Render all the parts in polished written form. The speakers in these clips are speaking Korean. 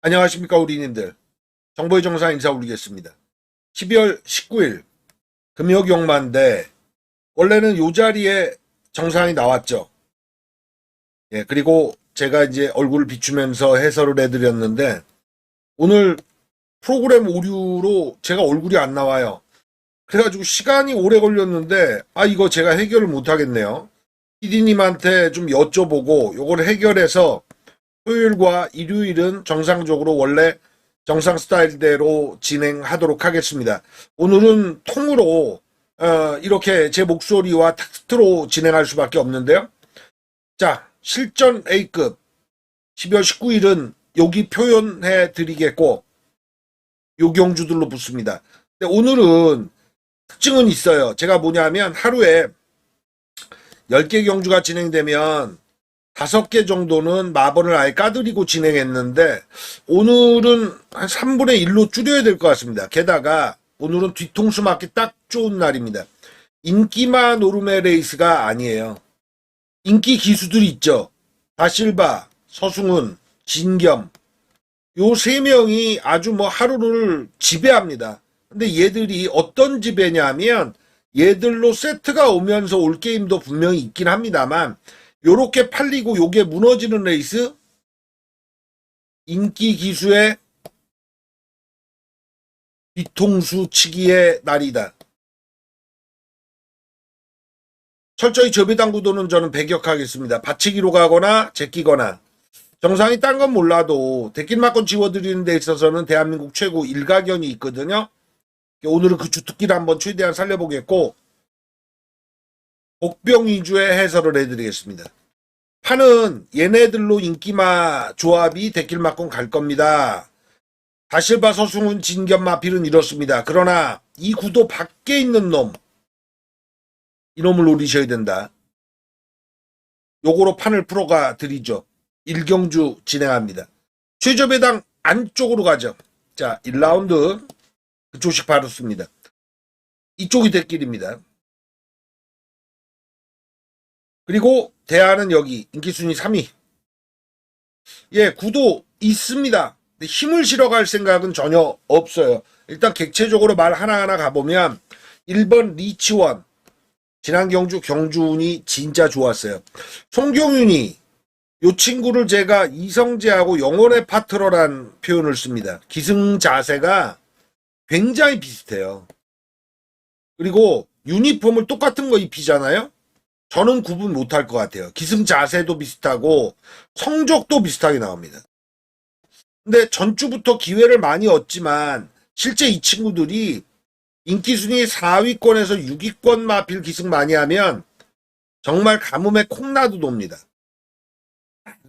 안녕하십니까 우리님들. 정보의 정사 인사 올리겠습니다. 12월 19일 금요경마인데 원래는 요 자리에 정상이 나왔죠. 예, 그리고 제가 이제 얼굴을 비추면서 해설을 해드렸는데 오늘 프로그램 오류로 제가 얼굴이 안 나와요. 그래가지고 시간이 오래 걸렸는데 이거 제가 해결을 못 하겠네요. PD님한테 좀 여쭤보고 요걸 해결해서 토요일과 일요일은 정상적으로 원래 정상 스타일대로 진행하도록 하겠습니다. 오늘은 통으로 이렇게 제 목소리와 텍스트로 진행할 수밖에 없는데요. 자, 실전 A급 12월 19일은 여기 표현해 드리겠고 요 경주들로 붙습니다. 근데 오늘은 특징은 있어요. 제가 뭐냐면 하루에 10개 경주가 진행되면 5개 정도는 마번을 아예 까드리고 진행했는데 오늘은 한 3분의 1로 줄여야 될 것 같습니다. 게다가 오늘은 뒤통수 맞기 딱 좋은 날입니다. 인기마 노르메 레이스가 아니에요. 인기 기수들이 있죠. 다실바, 서승훈, 진겸 요 3명이 아주 하루를 지배합니다. 근데 얘들이 어떤 지배냐면 얘들로 세트가 오면서 올 게임도 분명히 있긴 합니다만 요렇게 팔리고 요게 무너지는 레이스 인기 기수의 뒤통수 치기의 날이다. 철저히 저비당 구도는 저는 배격하겠습니다. 받치기로 가거나 제끼거나 정상이 딴 건 몰라도 대길마권 지워드리는 데 있어서는 대한민국 최고 일가견이 있거든요. 오늘은 그 주특기를 한번 최대한 살려보겠고 복병 위주의 해설을 해드리겠습니다. 판은 얘네들로 인기마 조합이 대길마권 갈 겁니다. 다실바 서승훈 진겸 마필은 이렇습니다. 그러나 이 구도 밖에 있는 놈 이놈을 노리셔야 된다. 요거로 판을 풀어가 드리죠. 1경주 진행합니다. 최저배당 안쪽으로 가죠. 자, 1라운드 그쪽씩 바로 습니다. 이쪽이 대길입니다. 그리고 대안은 여기 인기순위 3위. 예, 구도 있습니다. 근데 힘을 실어갈 생각은 전혀 없어요. 일단 객체적으로 말 하나하나 가보면 1번 리치원 지난 경주운이 진짜 좋았어요. 송경윤이 요 친구를 제가 이성재하고 영혼의 파트너란 표현을 씁니다. 기승자세가 굉장히 비슷해요. 그리고 유니폼을 똑같은 거 입히잖아요. 저는 구분 못할 것 같아요. 기승자세도 비슷하고 성적도 비슷하게 나옵니다. 근데 전주부터 기회를 많이 얻지만 실제 이 친구들이 인기순위 4위권에서 6위권 마필 기승 많이 하면 정말 가뭄에 콩나도 돕니다.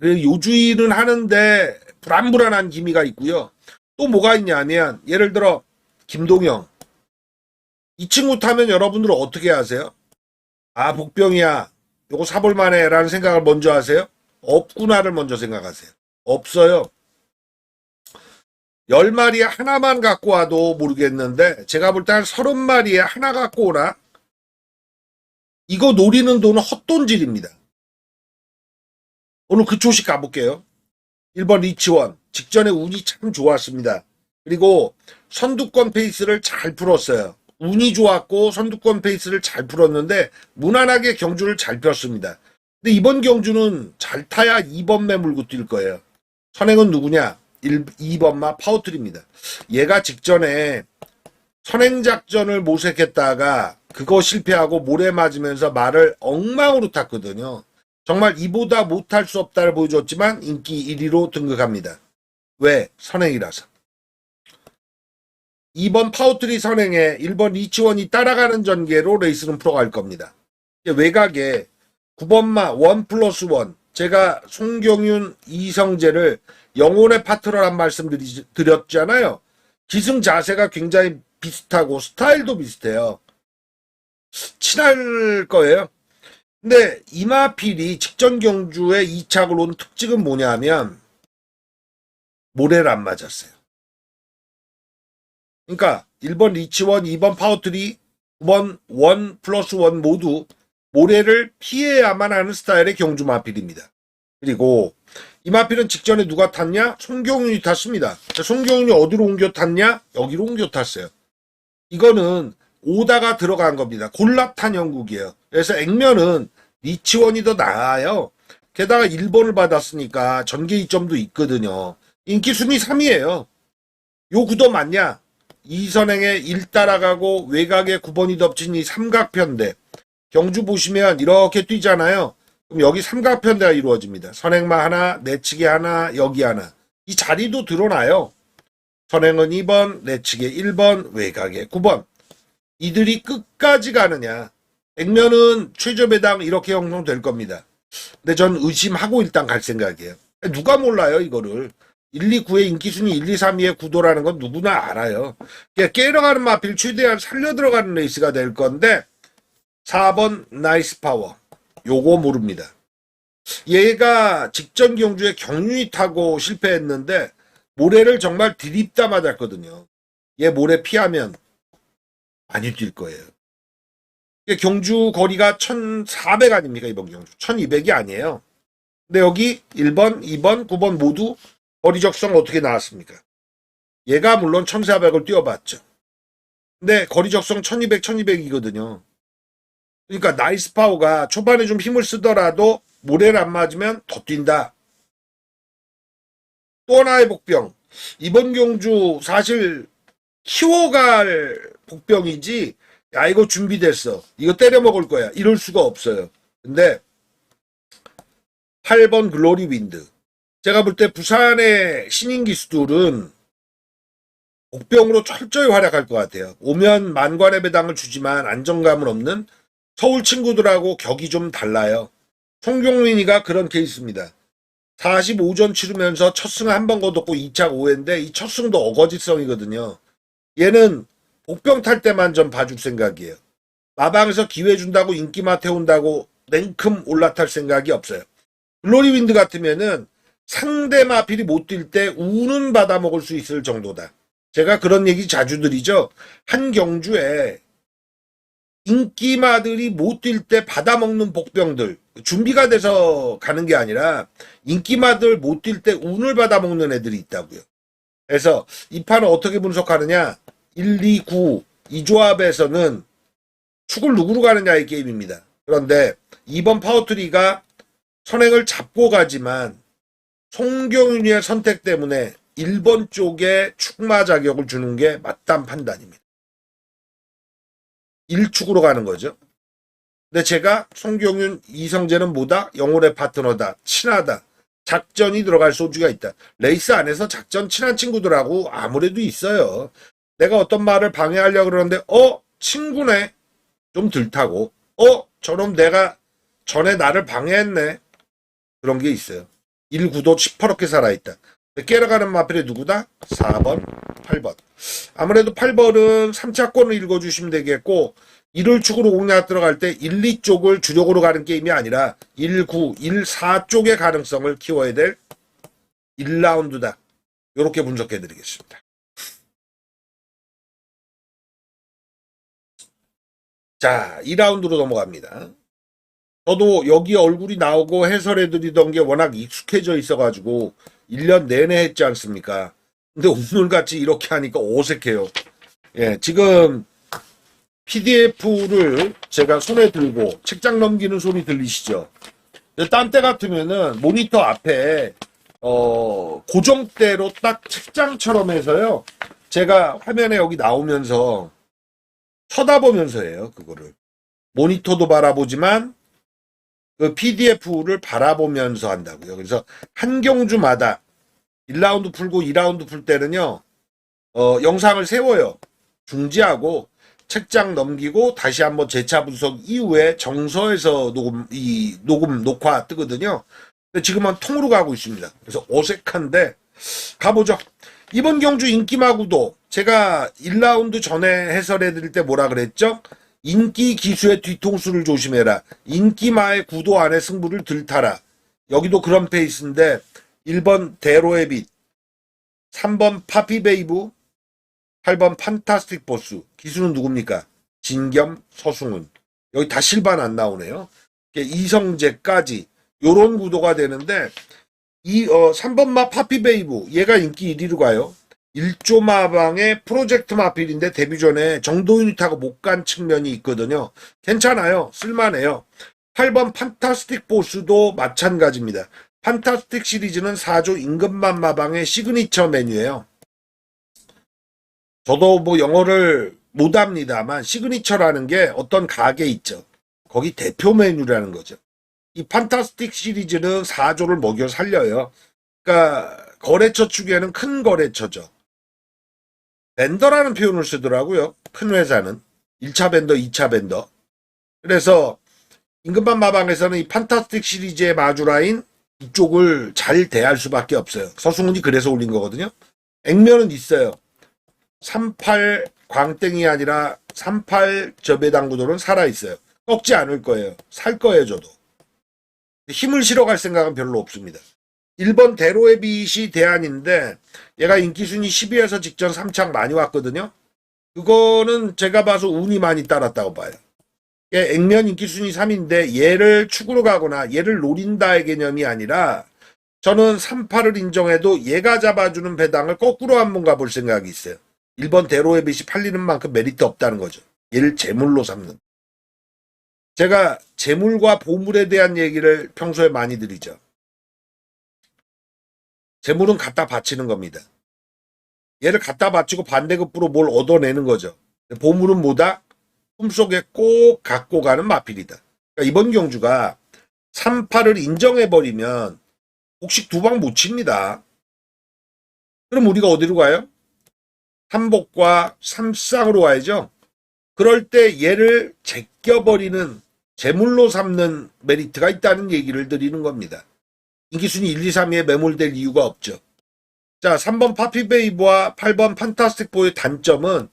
요주일은 하는데 불안불안한 기미가 있고요. 또 뭐가 있냐면 예를 들어 김동영 이 친구 타면 여러분들은 어떻게 하세요? 복병이야 요거 사볼만해 라는 생각을 먼저 하세요? 없구나를 먼저 생각하세요. 없어요. 10마리에 하나만 갖고 와도 모르겠는데 제가 볼 때 한 30마리에 하나 갖고 오나? 이거 노리는 돈은 헛돈질입니다. 오늘 그 조식 가볼게요. 1번 리치원 직전에 운이 참 좋았습니다. 그리고 선두권 페이스를 잘 풀었어요. 운이 좋았고 선두권 페이스를 잘 풀었는데 무난하게 경주를 잘 폈습니다. 근데 이번 경주는 잘 타야 2번 매 물고 뛸 거예요. 선행은 누구냐? 2번마 파워트리입니다. 얘가 직전에 선행작전을 모색했다가 그거 실패하고 모래 맞으면서 말을 엉망으로 탔거든요. 정말 이보다 못할 수 없다를 보여줬지만 인기 1위로 등극합니다. 왜? 선행이라서. 2번 파워트리 선행에 1번 리치원이 따라가는 전개로 레이스는 풀어갈 겁니다. 외곽에 9번마 1+1 제가 송경윤, 이성재를 영혼의 파트너란 말씀 드렸잖아요. 기승 자세가 굉장히 비슷하고 스타일도 비슷해요. 친할 거예요. 근데 이마필이 직전 경주의 2착을 온 특징은 뭐냐면 모래를 안 맞았어요. 그러니까 1번 리치원, 2번 파워트리, 9번 1+1 모두 모래를 피해야만 하는 스타일의 경주 마필입니다. 그리고 이 마필은 직전에 누가 탔냐? 송경윤이 탔습니다. 송경윤이 어디로 옮겨 탔냐? 여기로 옮겨 탔어요. 이거는 오다가 들어간 겁니다. 골라 탄 형국이에요. 그래서 액면은 리치원이 더 나아요. 게다가 1번을 받았으니까 전개 이점도 있거든요. 인기 순위 3위예요. 요 구도 맞냐? 이선행에 1 따라가고 외곽에 9번이 덮친 이 삼각편대. 경주 보시면 이렇게 뛰잖아요. 그럼 여기 삼각편대가 이루어집니다. 선행마 하나, 내측에 하나, 여기 하나. 이 자리도 드러나요. 선행은 2번, 내측에 1번, 외곽에 9번. 이들이 끝까지 가느냐. 액면은 최저 배당 이렇게 형성될 겁니다. 근데 전 의심하고 일단 갈 생각이에요. 누가 몰라요, 이거를. 1, 2, 9의 인기순위 1, 2, 3위의 구도라는 건 누구나 알아요. 깨러가는 마필 최대한 살려 들어가는 레이스가 될 건데 4번 나이스 파워. 요거 모릅니다. 얘가 직전 경주에 경륜이 타고 실패했는데 모래를 정말 디립다 맞았거든요. 얘 모래 피하면 많이 뛸 거예요. 경주 거리가 1400 아닙니까? 이번 경주 1200이 아니에요. 근데 여기 1번, 2번, 9번 모두 거리 적성 어떻게 나왔습니까? 얘가 물론 1400을 뛰어봤죠. 근데 거리 적성 1200, 1200이거든요. 그러니까 나이스 파워가 초반에 좀 힘을 쓰더라도 모래를 안 맞으면 더 뛴다. 또 하나의 복병. 이번 경주 사실 키워갈 복병이지 야 이거 준비됐어. 이거 때려 먹을 거야. 이럴 수가 없어요. 근데 8번 글로리 윈드. 제가 볼 때 부산의 신인 기수들은 복병으로 철저히 활약할 것 같아요. 오면 만관의 배당을 주지만 안정감은 없는 서울 친구들하고 격이 좀 달라요. 송경민이가 그런 케이스입니다. 45전 치르면서 첫 승을 한 번 거뒀고 2차 5회인데 이 첫 승도 어거지성이거든요. 얘는 복병 탈 때만 좀 봐줄 생각이에요. 마방에서 기회 준다고 인기만 태운다고 냉큼 올라탈 생각이 없어요. 글로리 윈드 같으면은 상대 마필이 못 뛸 때 우는 받아 먹을 수 있을 정도다. 제가 그런 얘기 자주 드리죠. 한 경주에 인기마들이 못 뛸 때 받아먹는 복병들 준비가 돼서 가는 게 아니라 인기마들 못 뛸 때 운을 받아먹는 애들이 있다고요. 그래서 이 판을 어떻게 분석하느냐 1, 2, 9 이 조합에서는 축을 누구로 가느냐의 게임입니다. 그런데 2번 파워트리가 선행을 잡고 가지만 송경윤의 선택 때문에 1번 쪽에 축마 자격을 주는 게 맞다는 판단입니다. 1축으로 가는 거죠. 근데 제가 송경윤, 이성재는 뭐다? 영혼의 파트너다. 친하다. 작전이 들어갈 소지가 있다. 레이스 안에서 작전 친한 친구들하고 아무래도 있어요. 내가 어떤 말을 방해하려고 그러는데 친구네. 좀 들타고 저놈 내가 전에 나를 방해했네. 그런 게 있어요. 1구도 시퍼렇게 살아있다. 깨러가는 마필이 누구다? 4번, 8번. 아무래도 8번은 3차권을 읽어주시면 되겠고 1월 축으로 공략 들어갈 때 1, 2쪽을 주력으로 가는 게임이 아니라 1, 9, 1, 4 쪽의 가능성을 키워야 될 1라운드다. 이렇게 분석해드리겠습니다. 자, 2라운드로 넘어갑니다. 저도 여기 얼굴이 나오고 해설해드리던 게 워낙 익숙해져 있어가지고 1년 내내 했지 않습니까? 근데 오늘같이 이렇게 하니까 어색해요. 예, 지금 PDF를 제가 손에 들고 책장 넘기는 소리 들리시죠? 딴 때 같으면은 모니터 앞에 고정대로 딱 책장처럼 해서요. 제가 화면에 여기 나오면서 쳐다보면서 해요. 그거를. 모니터도 바라보지만 그 PDF를 바라보면서 한다고요. 그래서 한 경주마다 1라운드 풀고 2라운드 풀 때는요. 영상을 세워요. 중지하고 책장 넘기고 다시 한번 재차 분석 이후에 정서에서 녹화 뜨거든요. 근데 지금은 통으로 가고 있습니다. 그래서 어색한데 가보죠. 이번 경주 인기마구도 제가 1라운드 전에 해설해 드릴 때 뭐라 그랬죠? 인기 기수의 뒤통수를 조심해라. 인기마의 구도 안에 승부를 들타라. 여기도 그런 페이스인데 1번 대로의 빛, 3번 파피베이브, 8번 판타스틱 보스. 기수는 누굽니까? 진겸, 서승훈. 여기 다 실반 안 나오네요. 이성재까지 요런 구도가 되는데 3번 마 파피베이브 얘가 인기 1위로 가요. 1조 마방의 프로젝트 마필인데 데뷔 전에 정도 유닛하고 못 간 측면이 있거든요. 괜찮아요. 쓸만해요. 8번 판타스틱 보스도 마찬가지입니다. 판타스틱 시리즈는 4조 임금만 마방의 시그니처 메뉴예요. 저도 뭐 영어를 못합니다만 시그니처라는 게 어떤 가게 있죠. 거기 대표 메뉴라는 거죠. 이 판타스틱 시리즈는 4조를 먹여 살려요. 그러니까 거래처 축에는 큰 거래처죠. 벤더라는 표현을 쓰더라고요. 큰 회사는. 1차 벤더, 2차 벤더. 그래서 임금만 마방에서는 이 판타스틱 시리즈의 마주라인 이쪽을 잘 대할 수밖에 없어요. 서승훈이 그래서 올린 거거든요. 액면은 있어요. 38 광땡이 아니라 38 저배당구도는 살아있어요. 꺾지 않을 거예요. 살 거예요, 저도. 힘을 실어갈 생각은 별로 없습니다. 1번 대로의 빛이 대안인데 얘가 인기순위 10위에서 직전 3창 많이 왔거든요. 그거는 제가 봐서 운이 많이 따랐다고 봐요. 액면 인기순위 3인데 얘를 축으로 가거나 얘를 노린다의 개념이 아니라 저는 38을 인정해도 얘가 잡아주는 배당을 거꾸로 한번 가볼 생각이 있어요. 1번 대로의 빛이 팔리는 만큼 메리트 없다는 거죠. 얘를 재물로 삼는. 제가 재물과 보물에 대한 얘기를 평소에 많이 드리죠. 재물은 갖다 바치는 겁니다. 얘를 갖다 바치고 반대급부로 뭘 얻어내는 거죠. 보물은 뭐다? 꿈속에 꼭 갖고 가는 마필이다. 그러니까 이번 경주가 38을 인정해버리면 복식 2방 못 칩니다. 그럼 우리가 어디로 가요? 3복과 3쌍으로 가야죠. 그럴 때 얘를 제껴버리는 재물로 삼는 메리트가 있다는 얘기를 드리는 겁니다. 인기순위 1, 2, 3위에 매몰될 이유가 없죠. 자, 3번 파피베이브와 8번 판타스틱보의 단점은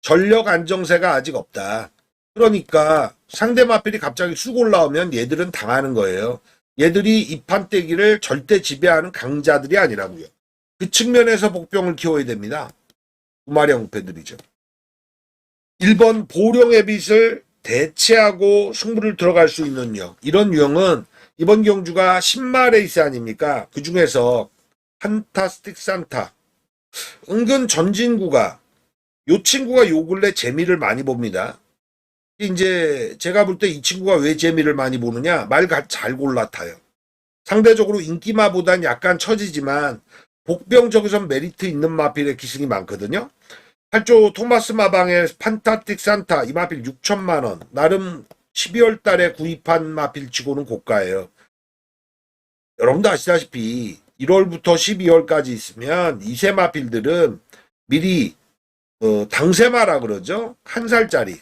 전력 안정세가 아직 없다. 그러니까 상대 마필이 갑자기 쑥 올라오면 얘들은 당하는 거예요. 얘들이 이 판때기를 절대 지배하는 강자들이 아니라고요. 그 측면에서 복병을 키워야 됩니다. 우마령 패들이죠. 1번 보령의 빛을 대체하고 승부를 들어갈 수 있는 유형. 이런 유형은 이번 경주가 10마 레이스 아닙니까? 그 중에서 판타스틱 산타. 은근 전진구가 요 친구가 요 근래 재미를 많이 봅니다. 이제 제가 볼 때 이 친구가 왜 재미를 많이 보느냐? 말 잘 골라타요. 상대적으로 인기마보단 약간 처지지만 복병 쪽에선 메리트 있는 마필의 기승이 많거든요. 8조 토마스 마방의 판타스틱 산타 이 마필 6천만 원. 나름 12월 달에 구입한 마필치고는 고가예요. 여러분도 아시다시피 1월부터 12월까지 있으면 이세 마필들은 미리 당세마라 그러죠. 한 살짜리.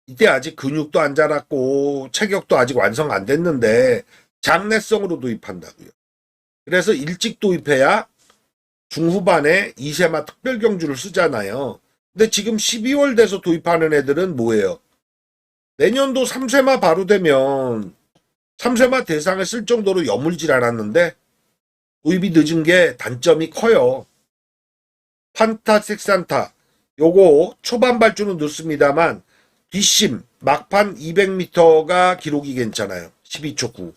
이때 아직 근육도 안 자랐고 체격도 아직 완성 안 됐는데 장래성으로 도입한다고요. 그래서 일찍 도입해야 중후반에 이세마 특별 경주를 쓰잖아요. 근데 지금 12월 돼서 도입하는 애들은 뭐예요? 내년도 3세마 바로 되면 3세마 대상을 쓸 정도로 여물질 않았는데 도입이 늦은 게 단점이 커요. 판타스틱 산타 요거 초반 발주는 늦습니다만 뒷심 막판 200m가 기록이 괜찮아요. 12초 9.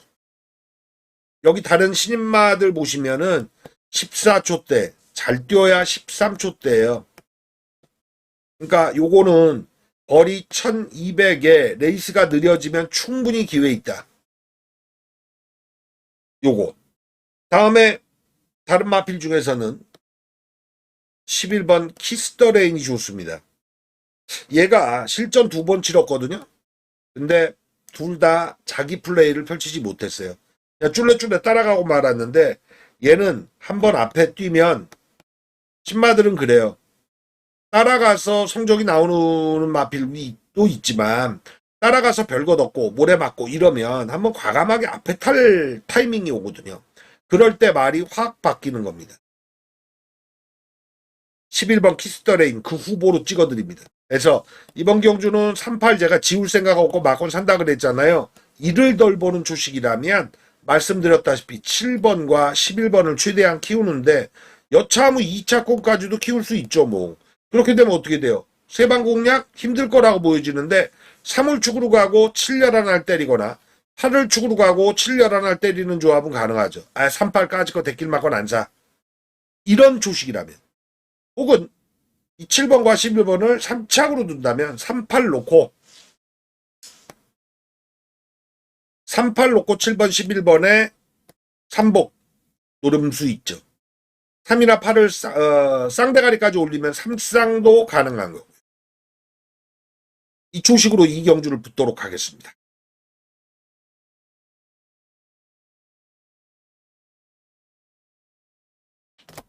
여기 다른 신인마들 보시면은 14초대 잘 뛰어야 13초대예요. 그러니까 요거는 거리 1200에 레이스가 느려지면 충분히 기회 있다. 요거. 다음에 다른 마필 중에서는 11번 키스더 레인이 좋습니다. 얘가 실전 2번 치렀거든요. 근데 둘 다 자기 플레이를 펼치지 못했어요. 그냥 쫄래쫄래 따라가고 말았는데 얘는 한번 앞에 뛰면 신마들은 그래요. 따라가서 성적이 나오는 마필이 또 있지만 따라가서 별것 없고 모래 맞고 이러면 한번 과감하게 앞에 탈 타이밍이 오거든요. 그럴 때 말이 확 바뀌는 겁니다. 11번 키스더레인 그 후보로 찍어드립니다. 그래서 이번 경주는 38 제가 지울 생각 없고 막건 산다 그랬잖아요. 이를 덜 보는 주식이라면 말씀드렸다시피 7번과 11번을 최대한 키우는데 여차하면 2차권까지도 키울 수 있죠. 뭐 그렇게 되면 어떻게 돼요? 세방 공략 힘들 거라고 보여지는데 3월축으로 가고 7열 하나를 때리거나 8을 축으로 가고 7 11알 때리는 조합은 가능하죠. 38까지 거 대길 맞건 안 사. 이런 조식이라면. 혹은 이 7번과 11번을 3착으로 둔다면 38 놓고 7번 11번에 3복 노름수 있죠. 3이나 8을 쌍대가리까지 올리면 3쌍도 가능한 거고요. 이 조식으로 이 경주를 붙도록 하겠습니다.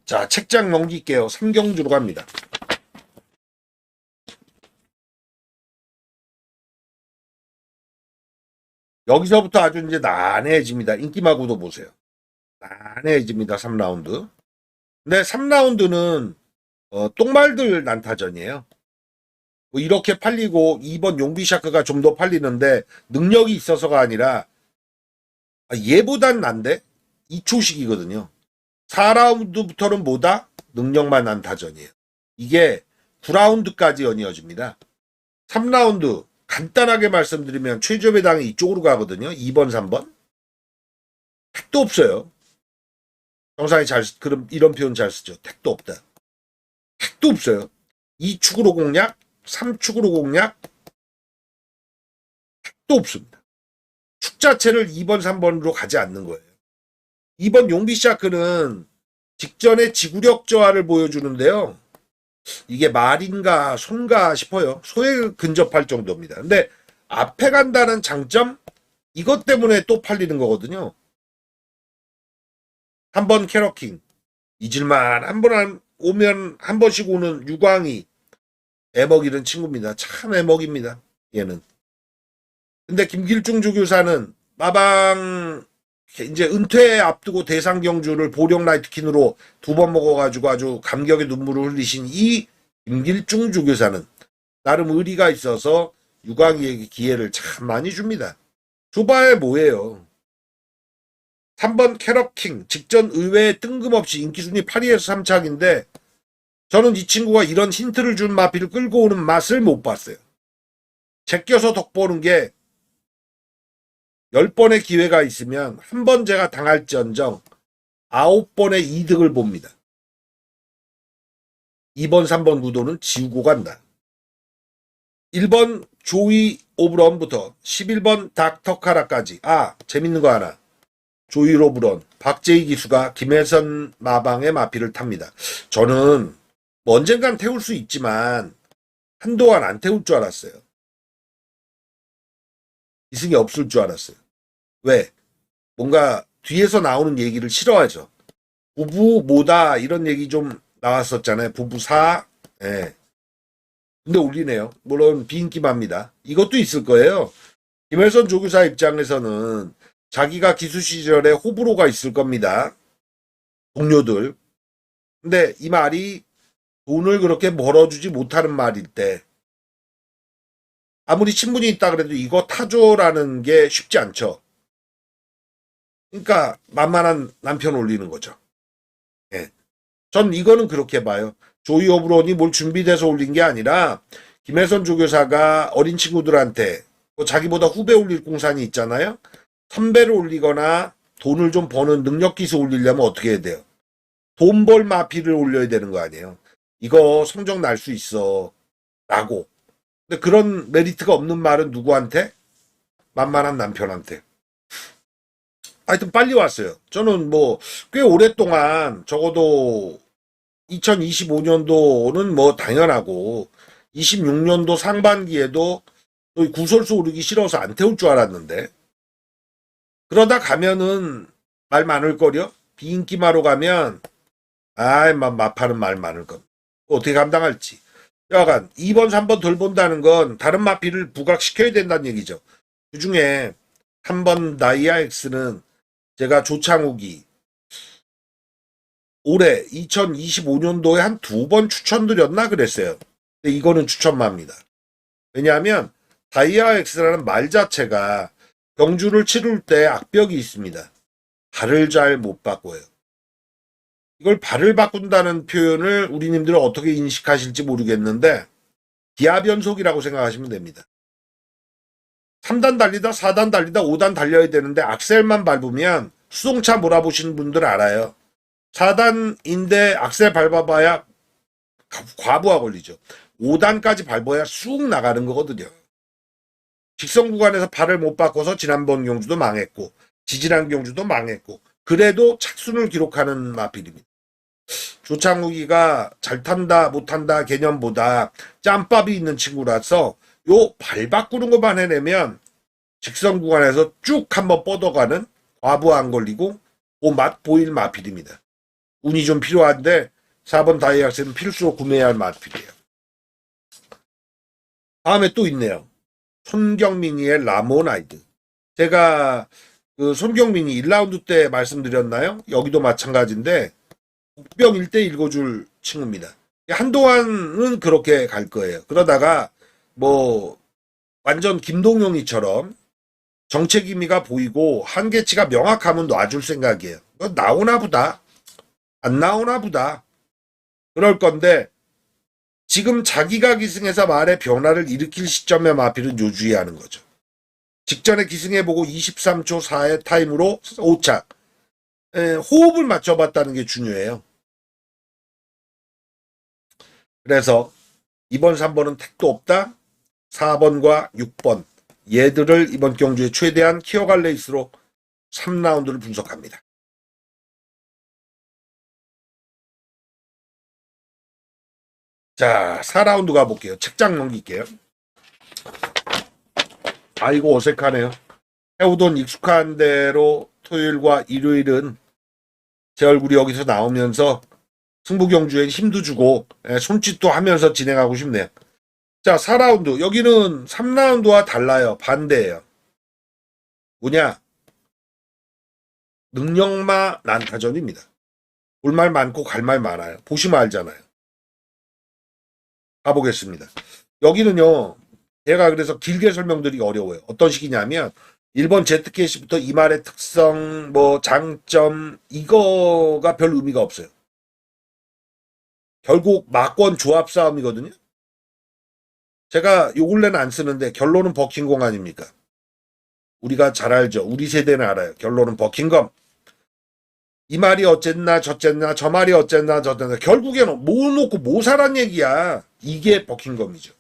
자, 책장 넘길게요. 3경주로 갑니다. 여기서부터 아주 이제 난해해집니다. 인기마구도 보세요. 난해해집니다. 3라운드. 근데 3라운드는 똥말들 난타전이에요. 뭐 이렇게 팔리고 2번 용비샤크가 좀 더 팔리는데 능력이 있어서가 아니라 얘보단 난데 2초씩이거든요. 4라운드부터는 뭐다? 능력만 난타전이에요. 이게 9라운드까지 연이어집니다. 3라운드 간단하게 말씀드리면 최저 배당이 이쪽으로 가거든요. 2번, 3번. 택도 없어요. 정상이 그럼 이런 표현 잘 쓰죠. 택도 없다. 택도 없어요. 2축으로 공략, 3축으로 공략, 택도 없습니다. 축 자체를 2번, 3번으로 가지 않는 거예요. 2번 용비샤크는 직전에 지구력 저하를 보여주는데요. 이게 말인가 손가 싶어요. 소에 근접할 정도입니다. 근데 앞에 간다는 장점? 이것 때문에 또 팔리는 거거든요. 한 번 캐러킹. 잊을만 한 번 오면 한 번씩 오는 유광이 애먹이는 친구입니다. 참 애먹입니다. 얘는. 근데 김길중 주교사는 마방 이제 은퇴 앞두고 대상경주를 보령 라이트킨으로 2번 먹어가지고 아주 감격의 눈물을 흘리신 이 김길중 주교사는 나름 의리가 있어서 유광이에게 기회를 참 많이 줍니다. 줘봐야 뭐예요. 3번 캐럿킹 직전 의외에 뜬금없이 인기순위 8위에서 3착인데 저는 이 친구가 이런 힌트를 준 마피를 끌고 오는 맛을 못 봤어요. 제껴서 덕보는 게 10번의 기회가 있으면 한 번 제가 당할지언정 9번의 이득을 봅니다. 2번, 3번 구도는 지우고 간다. 1번 조이 오브런부터 11번 닥터카라까지. 재밌는 거 하나. 조이 오브런, 박재희 기수가 김혜선 마방의 마피를 탑니다. 저는 뭐 언젠간 태울 수 있지만 한동안 안 태울 줄 알았어요. 이승이 없을 줄 알았어요. 왜? 뭔가 뒤에서 나오는 얘기를 싫어하죠. 부부 뭐다 이런 얘기 좀 나왔었잖아요. 부부사. 예. 근데 올리네요. 물론 비인기만입니다. 이것도 있을 거예요. 김혜선 조교사 입장에서는 자기가 기수 시절에 호불호가 있을 겁니다. 동료들. 근데 이 말이 돈을 그렇게 벌어주지 못하는 말일 때 아무리 친분이 있다 그래도 이거 타줘라는 게 쉽지 않죠. 그러니까 만만한 남편 올리는 거죠. 예. 전 이거는 그렇게 봐요. 조이 오브론이 뭘 준비돼서 올린 게 아니라 김혜선 조교사가 어린 친구들한테 뭐 자기보다 후배 올릴 공산이 있잖아요. 선배를 올리거나 돈을 좀 버는 능력 기수 올리려면 어떻게 해야 돼요? 돈 벌 마피를 올려야 되는 거 아니에요. 이거 성적 날 수 있어. 라고. 근데 그런 메리트가 없는 말은 누구한테? 만만한 남편한테. 하여튼 빨리 왔어요. 저는 뭐 꽤 오랫동안 적어도 2025년도는 뭐 당연하고 26년도 상반기에도 또 구설수 오르기 싫어서 안 태울 줄 알았는데 그러다 가면은 말 많을 거려? 비인기마로 가면 마파는 말 많을 겁니다. 어떻게 감당할지. 여하간 2번 3번 덜 본다는 건 다른 마피를 부각시켜야 된다는 얘기죠. 그중에 3번 나이아엑스는 제가 조창욱이 올해 2025년도에 한 2번 추천드렸나 그랬어요. 근데 이거는 추천마입니다. 왜냐하면 다이아엑스라는 말 자체가 경주를 치를 때 악벽이 있습니다. 발을 잘 못 바꿔요. 이걸 발을 바꾼다는 표현을 우리님들은 어떻게 인식하실지 모르겠는데 기하변속이라고 생각하시면 됩니다. 3단 달리다 4단 달리다 5단 달려야 되는데 악셀만 밟으면 수동차 몰아보시는 분들 알아요. 4단인데 악셀 밟아봐야 과부하 걸리죠. 5단까지 밟아야 쑥 나가는 거거든요. 직선 구간에서 발을 못 바꿔서 지난번 경주도 망했고 지지난 경주도 망했고 그래도 착순을 기록하는 마필입니다. 조창욱이가 잘 탄다 못탄다 개념보다 짬밥이 있는 친구라서 요 발 바꾸는 것만 해내면 직선 구간에서 쭉 한번 뻗어가는 과부하 안 걸리고 그 맛 보일 마필입니다. 운이 좀 필요한데 4번 다이악스는 필수로 구매해야 할 마필이에요. 다음에 또 있네요. 손경민이의 라모나이드. 제가 그 손경민이 1라운드 때 말씀드렸나요? 여기도 마찬가지인데 복병 1대 읽어줄 친구입니다. 한동안은 그렇게 갈 거예요. 그러다가 뭐 완전 김동용이처럼 정책 의미가 보이고 한계치가 명확하면 놔줄 생각이에요. 나오나 보다. 안 나오나 보다. 그럴 건데 지금 자기가 기승해서 말에 변화를 일으킬 시점에 마필은 요주의하는 거죠. 직전에 기승해보고 23초 4의 타임으로 5착. 호흡을 맞춰봤다는 게 중요해요. 그래서 2번, 3번은 택도 없다. 4번과 6번. 얘들을 이번 경주에 최대한 키워갈 레이스로 3라운드를 분석합니다. 자, 4라운드 가볼게요. 책장 넘길게요. 아이고 어색하네요. 해오던 익숙한 대로 토요일과 일요일은 제 얼굴이 여기서 나오면서 승부경주에 힘도 주고 손짓도 하면서 진행하고 싶네요. 자, 4라운드. 여기는 3라운드와 달라요. 반대예요. 뭐냐? 능력마 난타전입니다. 볼 말 많고 갈 말 많아요. 보시면 알잖아요. 가보겠습니다. 여기는요. 제가 그래서 길게 설명드리기 어려워요. 어떤 식이냐면 1번 제트캐시부터 이 말의 특성, 뭐 장점 이거가 별 의미가 없어요. 결국 막권 조합 싸움이거든요. 제가 요 근래는 안 쓰는데 결론은 버킹공 아닙니까? 우리가 잘 알죠. 우리 세대는 알아요. 결론은 버킹검. 이 말이 어쨌나 저쨌나 저 말이 어쨌나 저쨌나 결국에는 뭐 놓고 뭐 사란 얘기야. 이게 버킹검이죠.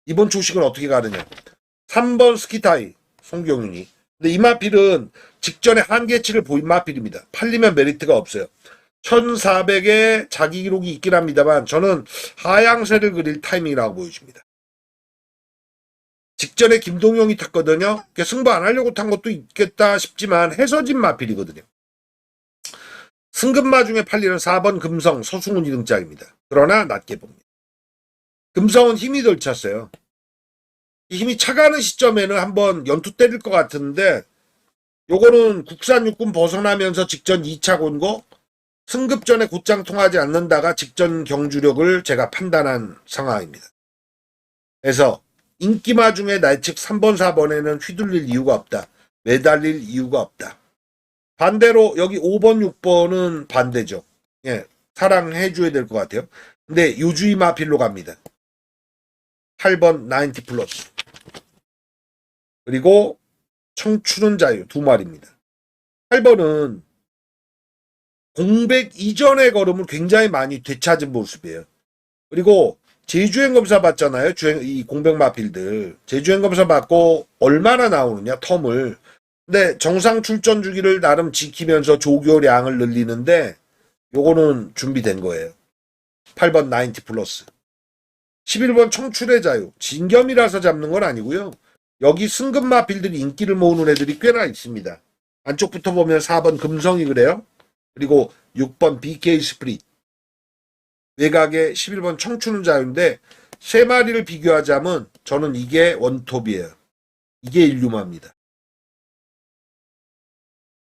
이번 초식은 어떻게 가느냐. 3번 스키타이 송경윤이. 근데 이 마필은 직전에 한계치를 보인 마필입니다. 팔리면 메리트가 없어요. 1400에 자기 기록이 있긴 합니다만 저는 하향세를 그릴 타이밍이라고 보여집니다. 직전에 김동용이 탔거든요. 승부 안 하려고 탄 것도 있겠다 싶지만 해서진 마필이거든요. 승급마 중에 팔리는 4번 금성 서승훈 2등짝입니다. 그러나 낮게 봅니다. 금성은 힘이 덜 찼어요. 이 힘이 차가는 시점에는 한번 연투 때릴 것 같은데 요거는 국산 육군 벗어나면서 직전 2차 곤거 승급 전에 곧장 통하지 않는다가 직전 경주력을 제가 판단한 상황입니다. 그래서 인기마 중에 날측 3번 4번에는 휘둘릴 이유가 없다. 매달릴 이유가 없다. 반대로 여기 5번 6번은 반대죠. 예, 사랑해줘야 될 것 같아요. 근데 요주의 마필로 갑니다. 8번 90 플러스. 그리고 청춘은 자유 두 마리입니다. 8번은 공백 이전의 걸음을 굉장히 많이 되찾은 모습이에요. 그리고 제주행 검사 받잖아요. 이 공백 마필들. 제주행 검사 받고 얼마나 나오느냐 텀을. 근데 정상 출전 주기를 나름 지키면서 조교량을 늘리는데 요거는 준비된 거예요. 8번 90 플러스. 11번 청출의 자유. 진겸이라서 잡는 건 아니고요. 여기 승급 마필들이 인기를 모으는 애들이 꽤나 있습니다. 안쪽부터 보면 4번 금성이 그래요. 그리고 6번 BK 스프릿. 외곽에 11번 청춘은 자유인데 세 마리를 비교하자면 저는 이게 원톱이에요. 이게 일류마입니다.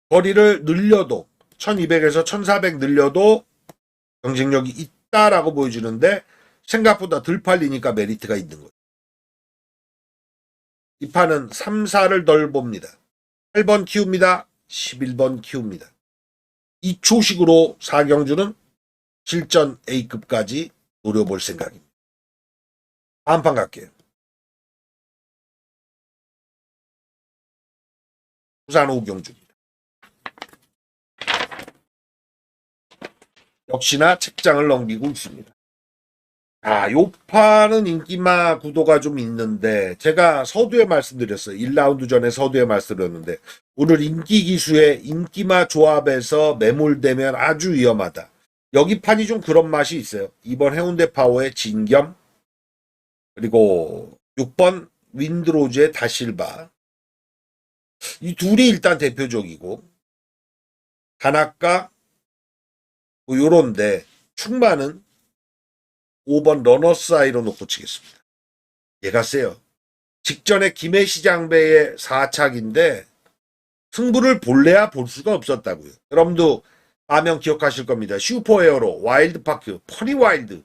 거리를 늘려도 1200에서 1400 늘려도 경쟁력이 있다라고 보여주는데 생각보다 덜 팔리니까 메리트가 있는 거예요. 이 판은 3, 4를 덜 봅니다. 8번 키웁니다. 11번 키웁니다. 이 초식으로 4경주는 실전 A급까지 노려볼 생각입니다. 다음 판 갈게요. 부산 오경주입니다. 역시나 책장을 넘기고 있습니다. 요 판은 인기마 구도가 좀 있는데 제가 서두에 말씀드렸어요. 1라운드 전에 서두에 말씀드렸는데 오늘 인기 기수의 인기마 조합에서 매몰되면 아주 위험하다. 여기 판이 좀 그런 맛이 있어요. 이번 해운대 파워의 진겸 그리고 6번 윈드로즈의 다실바 이 둘이 일단 대표적이고 하나가 뭐 요런데 충만은 5번 러너사이로 놓고 치겠습니다. 얘가 세요. 직전에 김해시장배의 4착인데 승부를 볼래야 볼 수가 없었다고요. 여러분도 아명 기억하실 겁니다. 슈퍼에어로, 와일드파크, 퍼니와일드.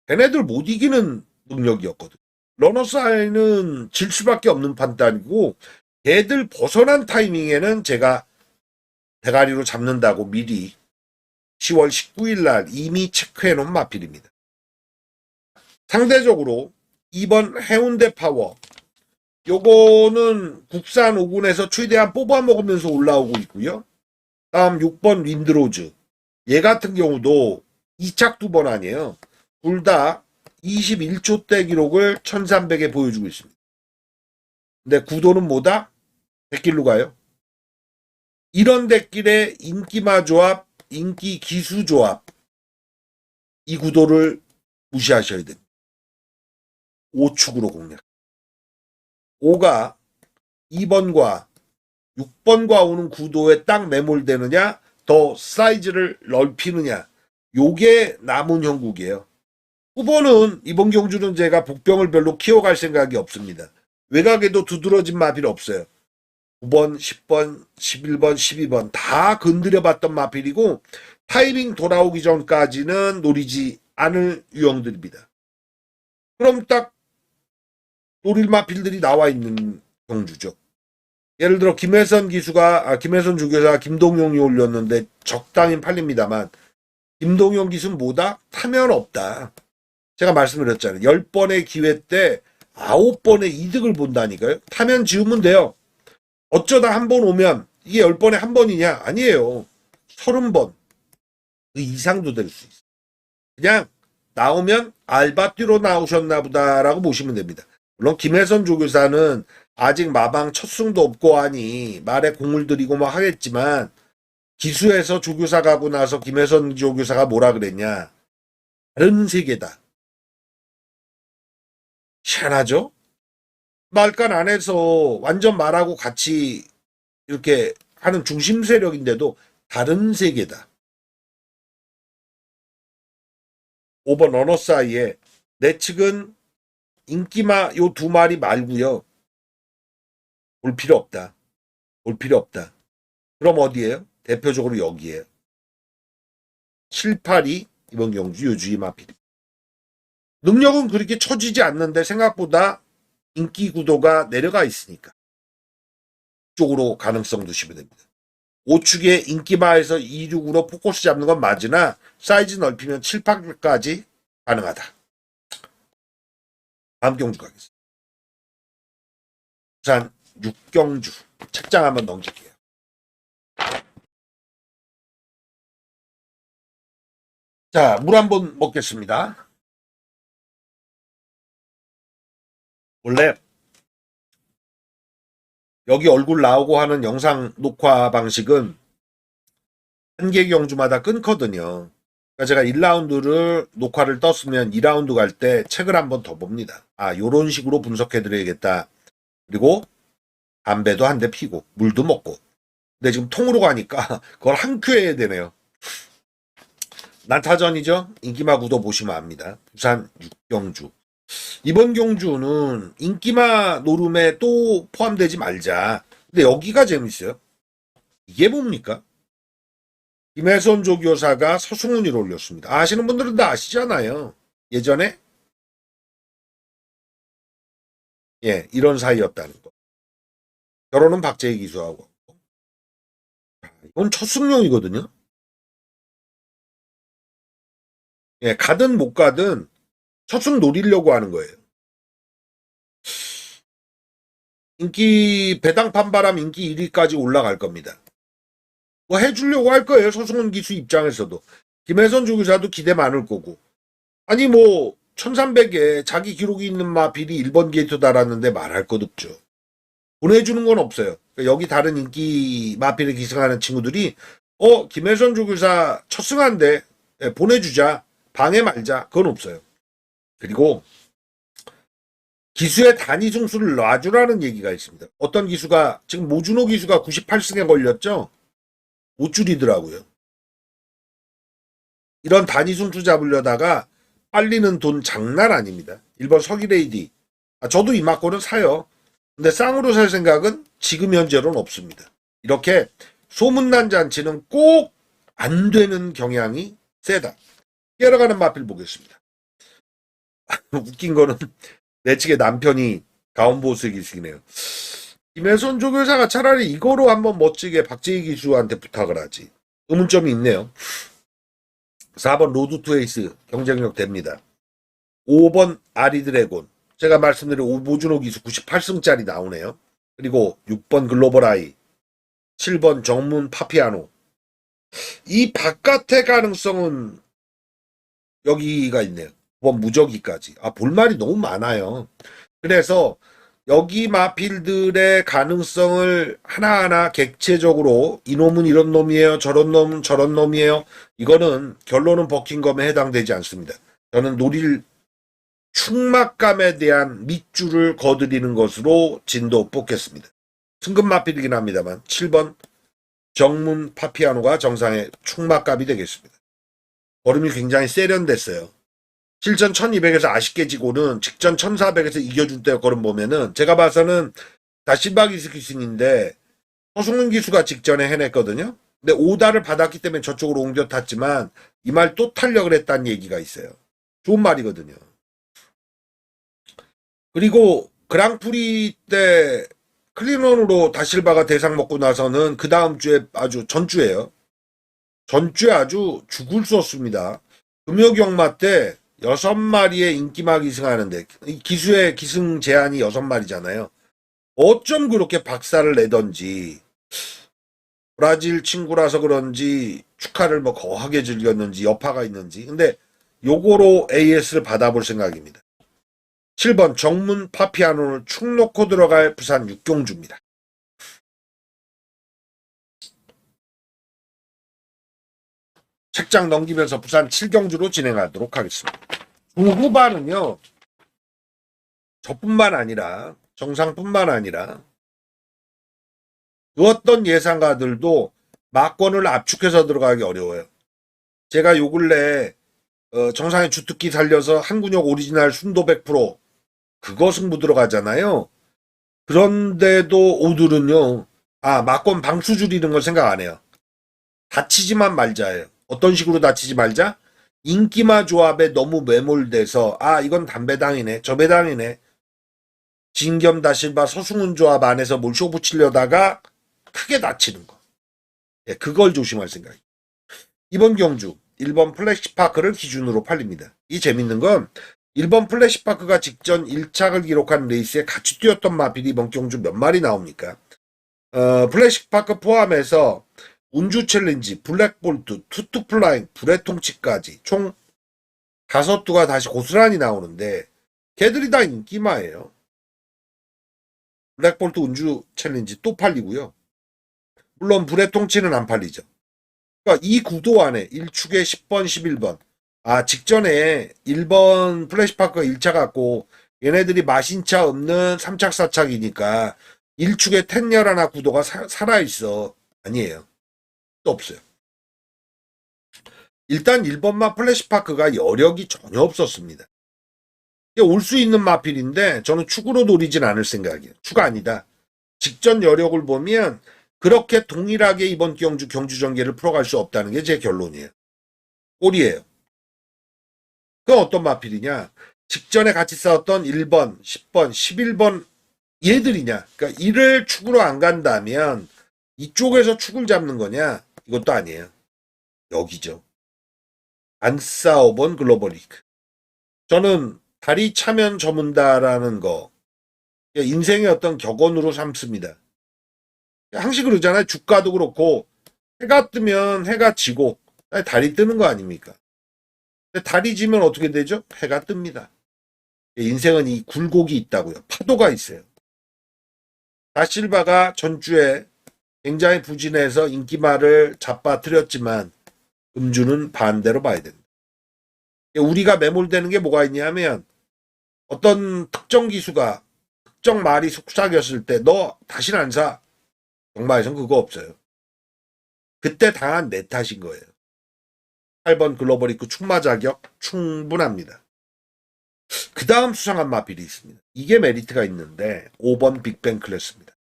걔네들 못 이기는 능력이었거든. 러너사이는 질 수밖에 없는 판단이고 걔들 벗어난 타이밍에는 제가 대가리로 잡는다고 미리 10월 19일 날 이미 체크해 놓은 마필입니다. 상대적으로 2번 해운대 파워 요거는 국산 5군에서 최대한 뽑아 먹으면서 올라오고 있고요. 다음 6번 윈드로즈 얘 같은 경우도 2착 2번 아니에요. 둘 다 21초대 기록을 1300에 보여주고 있습니다. 근데 구도는 뭐다? 대길로 가요. 이런 대길의 인기마 조합, 인기 기수 조합 이 구도를 무시하셔야 됩니다. 5축으로 공략. 5가 2번과 6번과 오는 구도에 딱 매몰되느냐 더 사이즈를 넓히느냐 요게 남은 형국이에요. 후보는 이번 경주는 제가 복병을 별로 키워갈 생각이 없습니다. 외곽에도 두드러진 마필 없어요. 9번, 10번, 11번, 12번 다 건드려봤던 마필이고 타이밍 돌아오기 전까지는 노리지 않을 유형들입니다. 그럼 딱 노릴 마필들이 나와 있는 경주죠. 예를 들어 김혜선 주교사 김동용이 올렸는데 적당히 팔립니다만 김동용 기수는 뭐다? 타면 없다. 제가 말씀드렸잖아요. 10번의 기회 때 9번의 이득을 본다니까요. 타면 지우면 돼요. 어쩌다 한 번 오면 이게 10번에 한 번이냐? 아니에요. 30번. 그 이상도 될 수 있어요. 그냥 나오면 알바 뛰러 나오셨나 보다라고 보시면 됩니다. 물론 김혜선 조교사는 아직 마방 첫 승도 없고 하니 말에 공을 들이고 뭐 하겠지만 기수에서 조교사 가고 나서 김혜선 조교사가 뭐라 그랬냐. 다른 세계다. 희한하죠? 말간 안에서 완전 말하고 같이 이렇게 하는 중심 세력인데도 다른 세계다. 5번 러너 사이에 내 측은 인기마 요 두 마리 말고요. 볼 필요 없다. 볼 필요 없다. 그럼 어디예요? 대표적으로 여기에요. 7, 8이 이번 경주 요주의 마필. 능력은 그렇게 처지지 않는데 생각보다 인기 구도가 내려가 있으니까 쪽으로 가능성 두시면 됩니다. 5축의 인기마에서 2, 6으로 포커스 잡는 건 맞으나 사이즈 넓히면 7, 8까지 가능하다. 다음 경주 가겠습니다. 부산 6경주 책장 한번 넘길게요. 자, 물 한번 먹겠습니다. 원래 여기 얼굴 나오고 하는 영상 녹화 방식은 한 개 경주마다 끊거든요. 그러니까 제가 1라운드를 녹화를 떴으면 2라운드 갈 때 책을 한번 더 봅니다. 요런 식으로 분석해드려야겠다. 그리고 담배도 한 대 피고 물도 먹고. 근데 지금 통으로 가니까 그걸 한 큐에 해야 되네요. 난타전이죠. 인기마 구도 보시면 압니다. 부산 6경주. 이번 경주는 인기마 노름에 또 포함되지 말자. 근데 여기가 재밌어요. 이게 뭡니까? 김혜선 조교사가 서승훈이를 올렸습니다. 아시는 분들은 다 아시잖아요. 예전에 이런 사이였다는 거. 결혼은 박재희 기수하고. 이건 첫 승용이거든요. 가든 못 가든 첫 승 노리려고 하는 거예요. 인기 배당판 바람 인기 1위까지 올라갈 겁니다. 뭐 해주려고 할 거예요. 서승훈 기수 입장에서도. 김혜선 주기자도 기대 많을 거고. 아니 뭐 1300에 자기 기록이 있는 마필이 1번 게이트 달았는데 말할 것 없죠. 보내주는 건 없어요. 그러니까 여기 다른 인기 마필에 기승하는 친구들이 김혜선 주기자 첫 승한데 보내주자. 방해 말자. 그건 없어요. 그리고 기수의 단위 승수를 놔주라는 얘기가 있습니다. 어떤 기수가 지금 모준호 기수가 98승에 걸렸죠. 못 줄이더라고요. 이런 단위 승수 잡으려다가 빨리는 돈 장난 아닙니다. 1번 서기레이디. 저도 이 막고는 사요. 근데 쌍으로 살 생각은 지금 현재로는 없습니다. 이렇게 소문난 잔치는 꼭 안 되는 경향이 세다. 깨러가는 마필 보겠습니다. 웃긴 거는 내 측의 남편이 가온보스 기수이네요. 김혜선 조교사가 차라리 이거로 한번 멋지게 박재희 기수한테 부탁을 하지. 의문점이 있네요. 4번 로드 투 에이스 경쟁력 됩니다. 5번 아리드래곤. 제가 말씀드린 오보준호 기수 98승짜리 나오네요. 그리고 6번 글로벌 아이. 7번 정문 파피아노. 이 바깥의 가능성은 여기가 있네요. 9번 무적이까지. 볼말이 너무 많아요. 그래서 여기 마필들의 가능성을 하나하나 객체적으로 이놈은 이런 놈이에요. 저런 놈은 저런 놈이에요. 이거는 결론은 버킹검에 해당되지 않습니다. 저는 노릴 충막감에 대한 밑줄을 거드리는 것으로 진도 뽑겠습니다. 승급 마필이긴 합니다만 7번 정문 파피아노가 정상의 충막감이 되겠습니다. 걸음이 굉장히 세련됐어요. 실전 1200에서 아쉽게 지고는 직전 1400에서 이겨줄 때 걸음 보면은 제가 봐서는 다시바 기수 기승인데 허승훈 기수가 직전에 해냈거든요. 근데 오다를 받았기 때문에 저쪽으로 옮겨 탔지만 이 말 또 타려고 했다는 얘기가 있어요. 좋은 말이거든요. 그리고 그랑프리 때 클린원으로 다실바가 대상 먹고 나서는 그 다음 주에 아주 전주에요. 전주에 아주 죽을 수 없습니다. 금요경마 때 6마리의 인기마 기승하는데 기수의 기승 제한이 6마리잖아요. 어쩜 그렇게 박살을 내던지 브라질 친구라서 그런지 축하를 뭐 거하게 즐겼는지 여파가 있는지. 근데 요거로 AS를 받아볼 생각입니다. 7번 정문 파피아노를 축 놓고 들어갈 부산 육경주입니다. 책장 넘기면서 부산 7경주로 진행하도록 하겠습니다. 후반은요. 저뿐만 아니라 정상뿐만 아니라 그 어떤 예상가들도 막권을 압축해서 들어가기 어려워요. 제가 요 근래 정상의 주특기 살려서 한군역 오리지널 순도 100% 그거 승부 들어가잖아요. 그런데도 오들은요. 막권 방수 줄이는 걸 생각 안 해요. 다치지만 말자예요. 어떤 식으로 다치지 말자? 인기마 조합에 너무 매몰돼서 이건 담배당이네 저배당이네 진겸 다실바 서승훈 조합 안에서 몰쇼 붙이려다가 크게 다치는 거. 그걸 조심할 생각이에요. 이번 경주 1번 플래시파크를 기준으로 팔립니다. 이 재밌는 건 1번 플래시파크가 직전 1착을 기록한 레이스에 같이 뛰었던 마필이 이번 경주 몇 마리 나옵니까? 플래시파크 포함해서 운주 챌린지, 블랙볼트, 투투플라잉, 불의 통치까지 총 5두가 다시 고스란히 나오는데 걔들이 다 인기마예요. 블랙볼트 운주 챌린지 또 팔리고요. 물론 불의 통치는 안 팔리죠. 그러니까 이 구도 안에 1축에 10번, 11번. 직전에 1번 플래시파크가 1차 갖고 얘네들이 마신차 없는 3착, 4착이니까 1축에 텐열 하나 구도가 살아있어. 아니에요. 또 없어요. 일단 1번마 플래시파크가 여력이 전혀 없었습니다. 올 수 있는 마필인데 저는 축으로 노리진 않을 생각이에요. 축 아니다. 직전 여력을 보면 그렇게 동일하게 이번 경주 경주전개를 풀어갈 수 없다는 게 제 결론이에요. 꼴이에요. 그건 어떤 마필이냐? 직전에 같이 싸웠던 1번, 10번, 11번 얘들이냐? 그러니까 이를 축으로 안 간다면 이쪽에서 축을 잡는 거냐? 이것도 아니에요. 여기죠. 안 싸워본 글로벌 리그. 저는 다리 차면 저문다라는 거 인생의 어떤 격언으로 삼습니다. 항상 그러잖아요. 주가도 그렇고 해가 뜨면 해가 지고 달이 뜨는 거 아닙니까? 달이 지면 어떻게 되죠? 해가 뜹니다. 인생은 이 굴곡이 있다고요. 파도가 있어요. 다실바가 전주에 굉장히 부진해서 인기말을 잡아뜨렸지만 음주는 반대로 봐야 됩니다. 우리가 매몰되는 게 뭐가 있냐면 어떤 특정 기수가 특정 말이 속삭였을 때 너 다시는 안 사. 경마에선 그거 없어요. 그때 당한 내 탓인 거예요. 8번 글로벌 이크 충마 자격 충분합니다. 그 다음 수상한 마필이 있습니다. 이게 메리트가 있는데 5번 빅뱅 클래스입니다.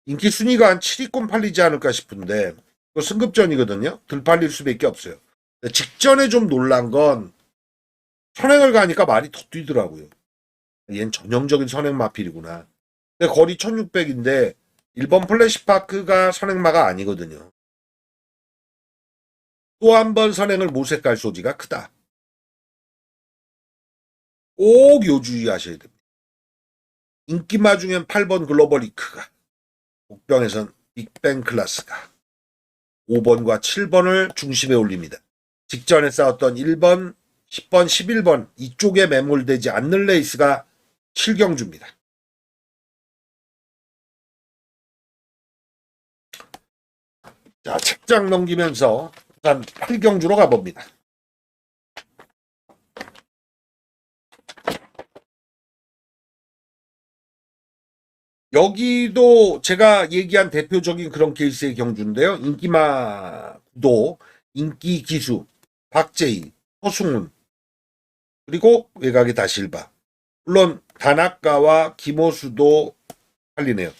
인기 순위가 한 7위권 팔리지 않을까 싶은데 이거 승급전이거든요. 들 팔릴 수밖에 없어요. 직전에 좀 놀란 건 선행을 가니까 말이 더 뛰더라고요. 얘는 전형적인 선행 마필이구나. 근데 거리 1600인데 1번 플래시파크가 선행마가 아니거든요. 또 한 번 선행을 모색할 소지가 크다. 꼭 요주의하셔야 됩니다. 인기마 중엔 8번 글로벌 이크가, 복병에선 빅뱅 클래스가 5번과 7번을 중심에 올립니다. 직전에 싸웠던 1번, 10번, 11번 이쪽에 매몰되지 않는 레이스가 7경주입니다. 자, 책장 넘기면서 부산 8경주로 가봅니다. 여기도 제가 얘기한 대표적인 그런 케이스의 경주인데요. 인기마 구도, 인기 기수, 박재희, 허승훈, 그리고 외곽의 다실바. 물론 다나카와 김호수도 팔리네요.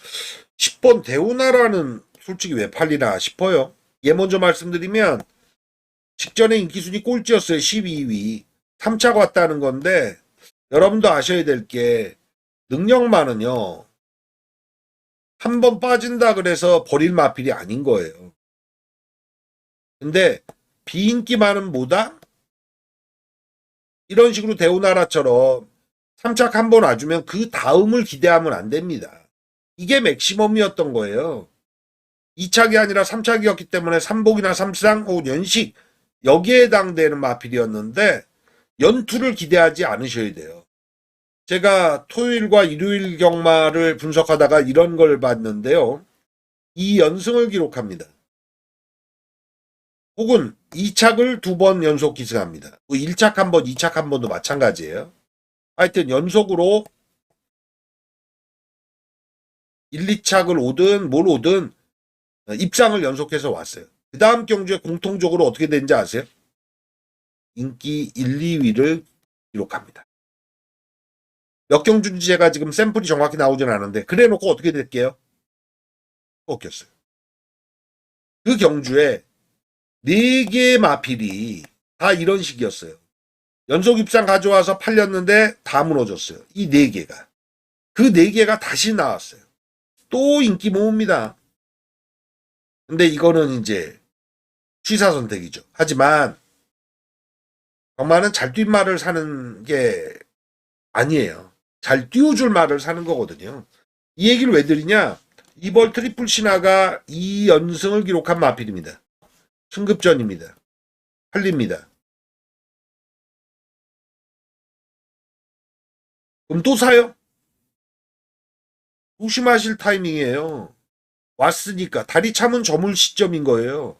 10번 대우나라는 솔직히 왜 팔리나 싶어요. 얘 먼저 말씀드리면 직전에 인기순위 꼴찌였어요. 12위. 3차 왔다는 건데 여러분도 아셔야 될 게 능력만은요. 한 번 빠진다 그래서 버릴 마필이 아닌 거예요. 근데 비인기만은 뭐다? 이런 식으로 대우나라처럼 3착 한 번 와주면 그 다음을 기대하면 안 됩니다. 이게 맥시멈이었던 거예요. 2착이 아니라 3착이었기 때문에 3복이나 3상 혹은 연식 여기에 해당되는 마필이었는데 연투를 기대하지 않으셔야 돼요. 제가 토요일과 일요일 경마를 분석하다가 이런 걸 봤는데요. 2연승을 기록합니다. 혹은 2착을 2번 연속 기승합니다. 1착 한 번, 2착 한 번도 마찬가지예요. 하여튼 연속으로 1, 2착을 오든 뭘 오든 입상을 연속해서 왔어요. 그 다음 경주에 공통적으로 어떻게 되는지 아세요? 인기 1, 2위를 기록합니다. 몇 경주인지 제가 지금 샘플이 정확히 나오진 않은데 그래 놓고 어떻게 될게요? 꺾였어요. 그 경주에 4개의 마필이 다 이런 식이었어요. 연속 입상 가져와서 팔렸는데 다 무너졌어요. 이 4개가. 그 4개가 다시 나왔어요. 또 인기 모읍니다. 근데 이거는 이제 취사 선택이죠. 하지만 경마는 잘 뛴 말을 사는 게 아니에요. 잘 띄워줄 말을 사는 거거든요. 이 얘기를 왜 드리냐? 이번 트리플 신화가 2연승을 기록한 마필입니다. 승급전입니다. 팔립니다. 그럼 또 사요? 조심하실 타이밍이에요. 왔으니까 다리 참은 저물 시점인 거예요.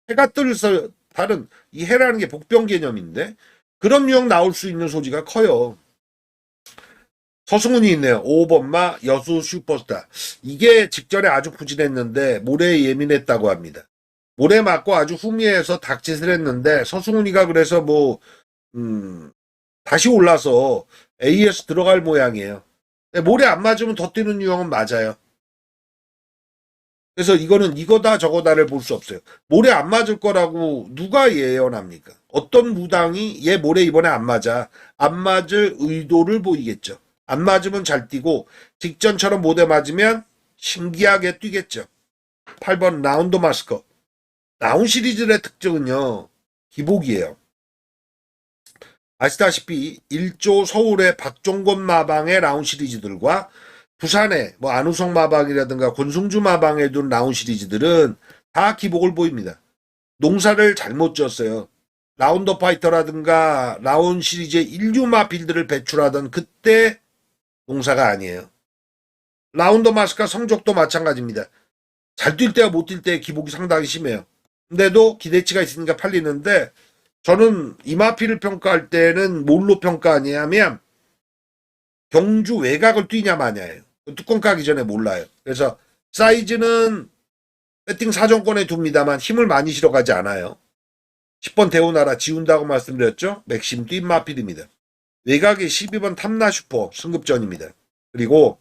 해가 뜰서 다른 이 해라는 게 복병 개념인데 그런 유형 나올 수 있는 소지가 커요. 서승훈이 있네요. 5번마 여수 슈퍼스타. 이게 직전에 아주 부진했는데 모래에 예민했다고 합니다. 모래 맞고 아주 후미해서 닥짓을 했는데 서승훈이가 그래서 다시 올라서 AS 들어갈 모양이에요. 모래 안 맞으면 더 뛰는 유형은 맞아요. 그래서 이거는 이거다 저거다를 볼 수 없어요. 모래 안 맞을 거라고 누가 예언합니까? 어떤 무당이 얘 모래 이번에 안 맞아. 안 맞을 의도를 보이겠죠. 안 맞으면 잘 뛰고 직전처럼 모래 맞으면 신기하게 뛰겠죠. 8번 라운드 마스커. 라운 시리즈의 특징은요. 기복이에요. 아시다시피 1조 서울의 박종건 마방의 라운 시리즈들과 부산의 뭐 안우성 마방이라든가 권승주 마방에 둔 라운 시리즈들은 다 기복을 보입니다. 농사를 잘못 지었어요. 라운더 파이터라든가 라운 시리즈의 인류 마필들을 배출하던 그때 농사가 아니에요. 라운더 마스카 성적도 마찬가지입니다. 잘 뛸 때와 못 뛸 때의 기복이 상당히 심해요. 근데도 기대치가 있으니까 팔리는데 저는 이마피를 평가할 때는 뭘로 평가하냐면 경주 외곽을 뛰냐 마냐예요. 뚜껑 까기 전에 몰라요. 그래서 사이즈는 배팅 사정권에 둡니다만 힘을 많이 실어가지 않아요. 10번 대우나라 지운다고 말씀드렸죠. 맥심 뛴 마필입니다. 외곽에 12번 탐나슈퍼 승급전입니다. 그리고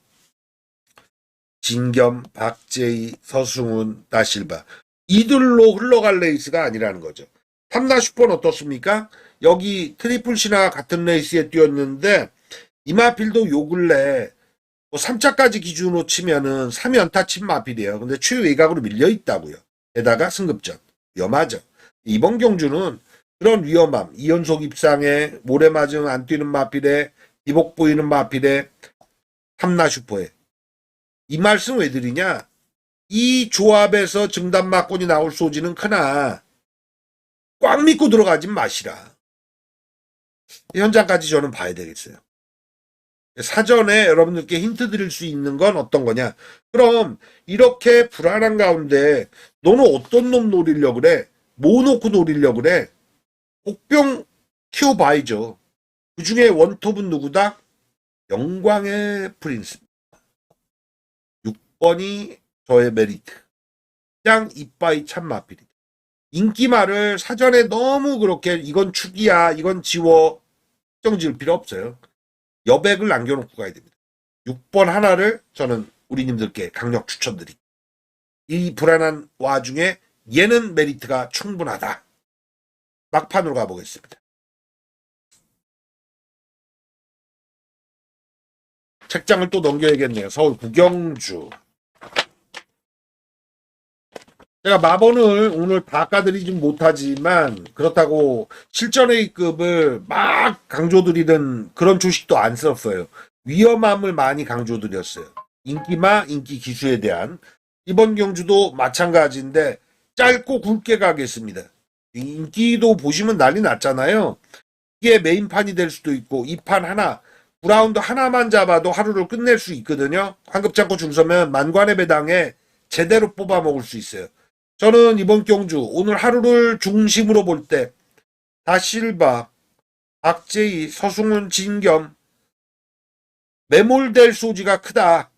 진겸, 박재희, 서승훈, 다실바 이들로 흘러갈 레이스가 아니라는 거죠. 탐나슈퍼는 어떻습니까? 여기 트리플 C나 같은 레이스에 뛰었는데 이마필도 요 근래 뭐 3차까지 기준으로 치면은 3연타 친 마필이에요. 근데 최외곽으로 밀려 있다고요. 게다가 승급전. 위험하죠. 이번 경주는 그런 위험함, 2연속 입상에 모래 맞으면 안 뛰는 마필에 기복 보이는 마필에 탐나슈퍼에 이 말씀 왜 드리냐? 이 조합에서 증단막권이 나올 소지는 크나 꽉 믿고 들어가진 마시라. 현장까지 저는 봐야 되겠어요. 사전에 여러분들께 힌트 드릴 수 있는 건 어떤 거냐? 그럼 이렇게 불안한 가운데 너는 어떤 놈 노리려고 그래? 뭐 놓고 노리려고 그래? 복병 키워봐야죠. 그 중에 원톱은 누구다? 영광의 프린스. 6번이 저의 메리트. 그냥 이빠이 참마필이다. 인기말을 사전에 너무 그렇게 이건 축이야, 이건 지워 특정 지을 필요 없어요. 여백을 남겨놓고 가야 됩니다. 6번 하나를 저는 우리님들께 강력 추천드립니다. 이 불안한 와중에 얘는 메리트가 충분하다. 막판으로 가보겠습니다. 책장을 또 넘겨야겠네요. 서울 구경주. 제가 마번을 오늘 다 까드리진 못하지만 그렇다고 실전 A급을 막 강조드리는 그런 주식도 안 썼어요. 위험함을 많이 강조드렸어요. 인기마, 인기 기수에 대한. 이번 경주도 마찬가지인데 짧고 굵게 가겠습니다. 인기도 보시면 난리 났잖아요. 이게 메인판이 될 수도 있고 이 판 하나, 9라운드 하나만 잡아도 하루를 끝낼 수 있거든요. 환급 잡고 줄 서면 만관의 배당에 제대로 뽑아 먹을 수 있어요. 저는 이번 경주 오늘 하루를 중심으로 볼 때 다실바, 박재희, 서승훈, 진겸 매몰될 소지가 크다.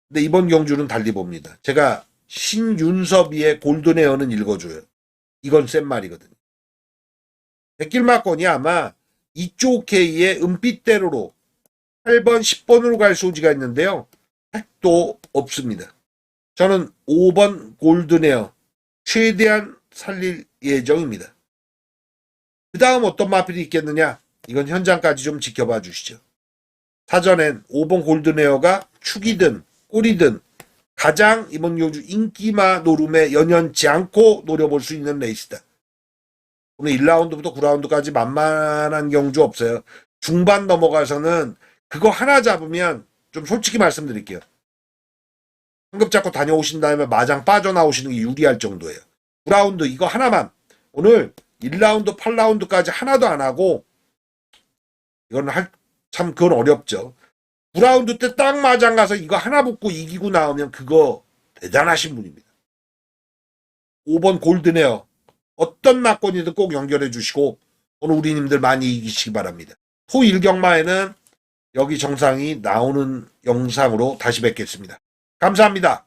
근데 이번 경주는 달리 봅니다. 제가 신윤섭이의 골든에어는 읽어줘요. 이건 센 말이거든요. 백길마권이 아마 이쪽 K의 은빛대로로 8번, 10번으로 갈 소지가 있는데요. 택도 없습니다. 저는 5번 골든에어 최대한 살릴 예정입니다. 그 다음 어떤 마필이 있겠느냐? 이건 현장까지 좀 지켜봐 주시죠. 사전엔 5번 골든에어가 축이든 꼴이든 가장 이번 경주 인기마 노름에 연연치 않고 노려볼 수 있는 레이스다. 오늘 1라운드부터 9라운드까지 만만한 경주 없어요. 중반 넘어가서는 그거 하나 잡으면 좀 솔직히 말씀드릴게요. 상급 잡고 다녀오신 다음에 마장 빠져나오시는 게 유리할 정도예요. 9라운드 이거 하나만 오늘 1라운드 8라운드까지 하나도 안 하고 이건 참 그건 어렵죠. 9라운드 때 딱 마장 가서 이거 하나 붙고 이기고 나오면 그거 대단하신 분입니다. 5번 골든에어 어떤 막권이든 꼭 연결해 주시고 오늘 우리님들 많이 이기시기 바랍니다. 토 일경마에는 여기 정상이 나오는 영상으로 다시 뵙겠습니다. 감사합니다.